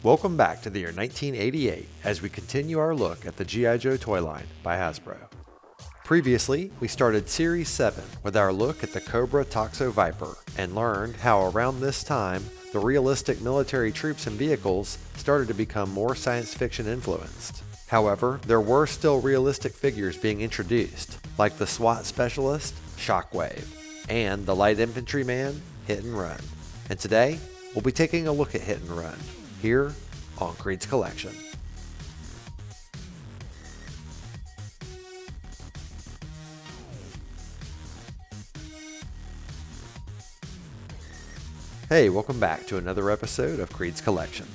Welcome back to the year 1988 as we continue our look at the G.I. Joe toy line by Hasbro. Previously, we started Series 7 with our look at the Cobra Toxo Viper and learned how around this time, the realistic military troops and vehicles started to become more science fiction influenced. However, there were still realistic figures being introduced, like the SWAT specialist, Shockwave, and the light infantryman, Hit and Run. And today, we'll be taking a look at Hit and Run, here on Creed's Collection. Hey, welcome back to another episode of Creed's Collection.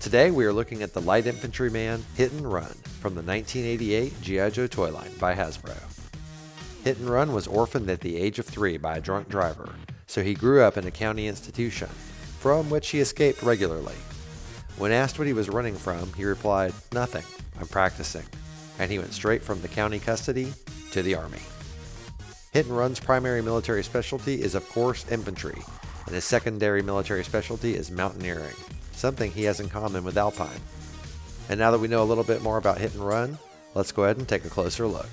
Today we are looking at the light infantryman Hit and Run from the 1988 G.I. Joe toy line by Hasbro. Hit and Run was orphaned at the age of 3 by a drunk driver, so he grew up in a county institution, from which he escaped regularly. When asked what he was running from, he replied, "Nothing, I'm practicing," and he went straight from the county custody to the army. Hit and Run's primary military specialty is of course infantry, and his secondary military specialty is mountaineering, something he has in common with Alpine. And now that we know a little bit more about Hit and Run, let's go ahead and take a closer look.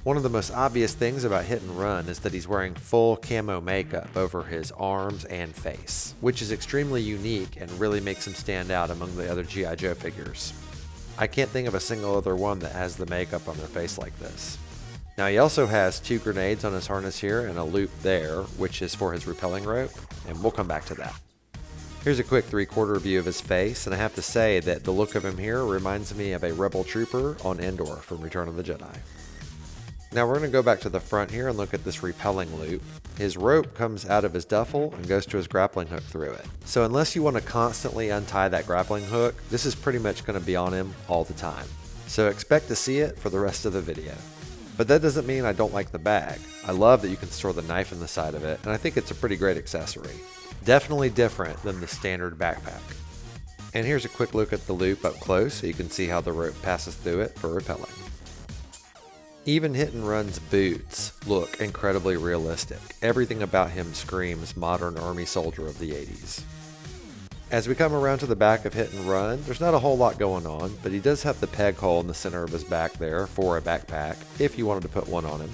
One of the most obvious things about Hit and Run is that he's wearing full camo makeup over his arms and face, which is extremely unique and really makes him stand out among the other G.I. Joe figures. I can't think of a single other one that has the makeup on their face like this. Now he also has 2 grenades on his harness here and a loop there, which is for his rappelling rope, and we'll come back to that. Here's a quick 3/4 view of his face, and I have to say that the look of him here reminds me of a rebel trooper on Endor from Return of the Jedi. Now we're going to go back to the front here and look at this rappelling loop. His rope comes out of his duffel and goes to his grappling hook through it. So unless you want to constantly untie that grappling hook, this is pretty much going to be on him all the time. So expect to see it for the rest of the video. But that doesn't mean I don't like the bag. I love that you can store the knife in the side of it, and I think it's a pretty great accessory. Definitely different than the standard backpack. And here's a quick look at the loop up close so you can see how the rope passes through it for rappelling. Even Hit and Run's boots look incredibly realistic. Everything about him screams modern army soldier of the 80s. As we come around to the back of Hit and Run, there's not a whole lot going on, but he does have the peg hole in the center of his back there for a backpack, if you wanted to put one on him.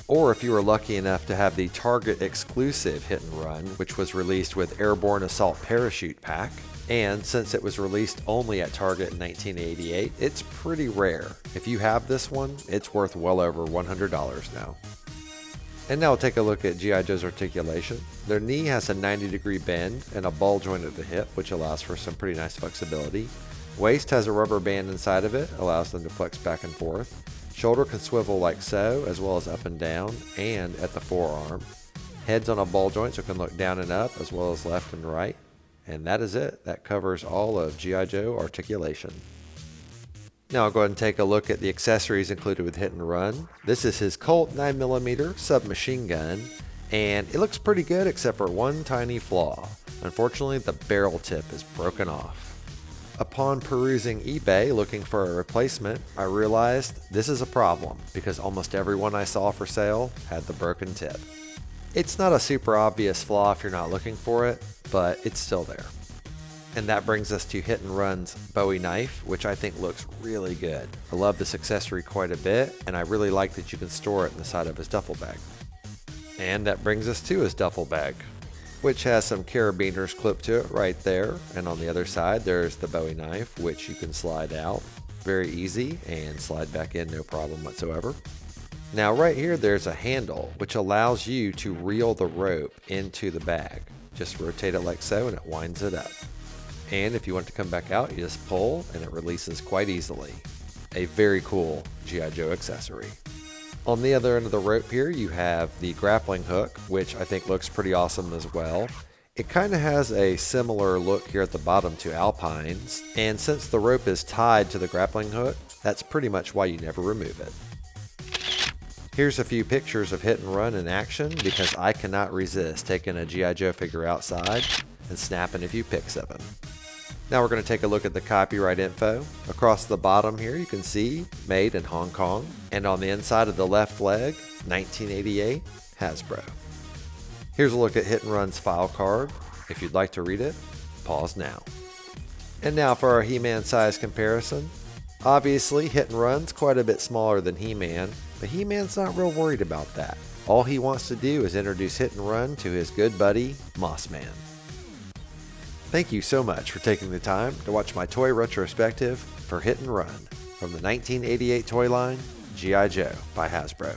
Or if you were lucky enough to have the Target exclusive Hit and Run, which was released with Airborne Assault Parachute Pack. And since it was released only at Target in 1988, it's pretty rare. If you have this one, it's worth well over $100 now. And now we'll take a look at G.I. Joe's articulation. Their knee has a 90-degree bend and a ball joint at the hip, which allows for some pretty nice flexibility. Waist has a rubber band inside of it, allows them to flex back and forth. Shoulder can swivel like so, as well as up and down, and at the forearm. Head's on a ball joint, so it can look down and up, as well as left and right. And that is it. That covers all of G.I. Joe articulation. Now I'll go ahead and take a look at the accessories included with Hit and Run. This is his Colt 9mm submachine gun, and it looks pretty good except for one tiny flaw. Unfortunately, the barrel tip is broken off. Upon perusing eBay looking for a replacement, I realized this is a problem because almost everyone I saw for sale had the broken tip. It's not a super obvious flaw if you're not looking for it, but it's still there. And that brings us to Hit and Run's Bowie knife, which I think looks really good. I love this accessory quite a bit, and I really like that you can store it in the side of his duffel bag. And that brings us to his duffel bag, which has some carabiners clipped to it right there. And on the other side, there's the Bowie knife, which you can slide out very easy and slide back in no problem whatsoever. Now right here, there's a handle, which allows you to reel the rope into the bag. Just rotate it like so, and it winds it up. And if you want it to come back out, you just pull, and it releases quite easily. A very cool G.I. Joe accessory. On the other end of the rope here, you have the grappling hook, which I think looks pretty awesome as well. It kind of has a similar look here at the bottom to Alpine's, and since the rope is tied to the grappling hook, that's pretty much why you never remove it. Here's a few pictures of Hit and Run in action because I cannot resist taking a G.I. Joe figure outside and snapping a few pics of him. Now we're going to take a look at the copyright info. Across the bottom here you can see made in Hong Kong, and on the inside of the left leg, 1988 Hasbro. Here's a look at Hit and Run's file card. If you'd like to read it, pause now. And now for our He-Man size comparison. Obviously, Hit and Run's quite a bit smaller than He-Man, but He-Man's not real worried about that. All he wants to do is introduce Hit and Run to his good buddy, Moss Man. Thank you so much for taking the time to watch my toy retrospective for Hit and Run from the 1988 toy line, G.I. Joe by Hasbro.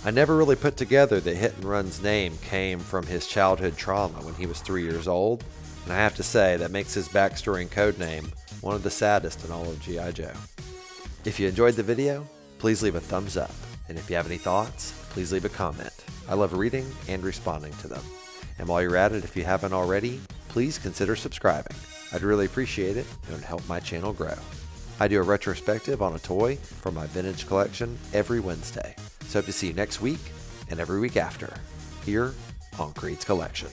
I never really put together that Hit and Run's name came from his childhood trauma when he was 3 years old, and I have to say that makes his backstory and codename one of the saddest in all of G.I. Joe. If you enjoyed the video, please leave a thumbs up, and if you have any thoughts, please leave a comment. I love reading and responding to them. And while you're at it, if you haven't already, please consider subscribing. I'd really appreciate it, and it would help my channel grow. I do a retrospective on a toy from my vintage collection every Wednesday. So hope to see you next week and every week after, here on KREED'S Collection.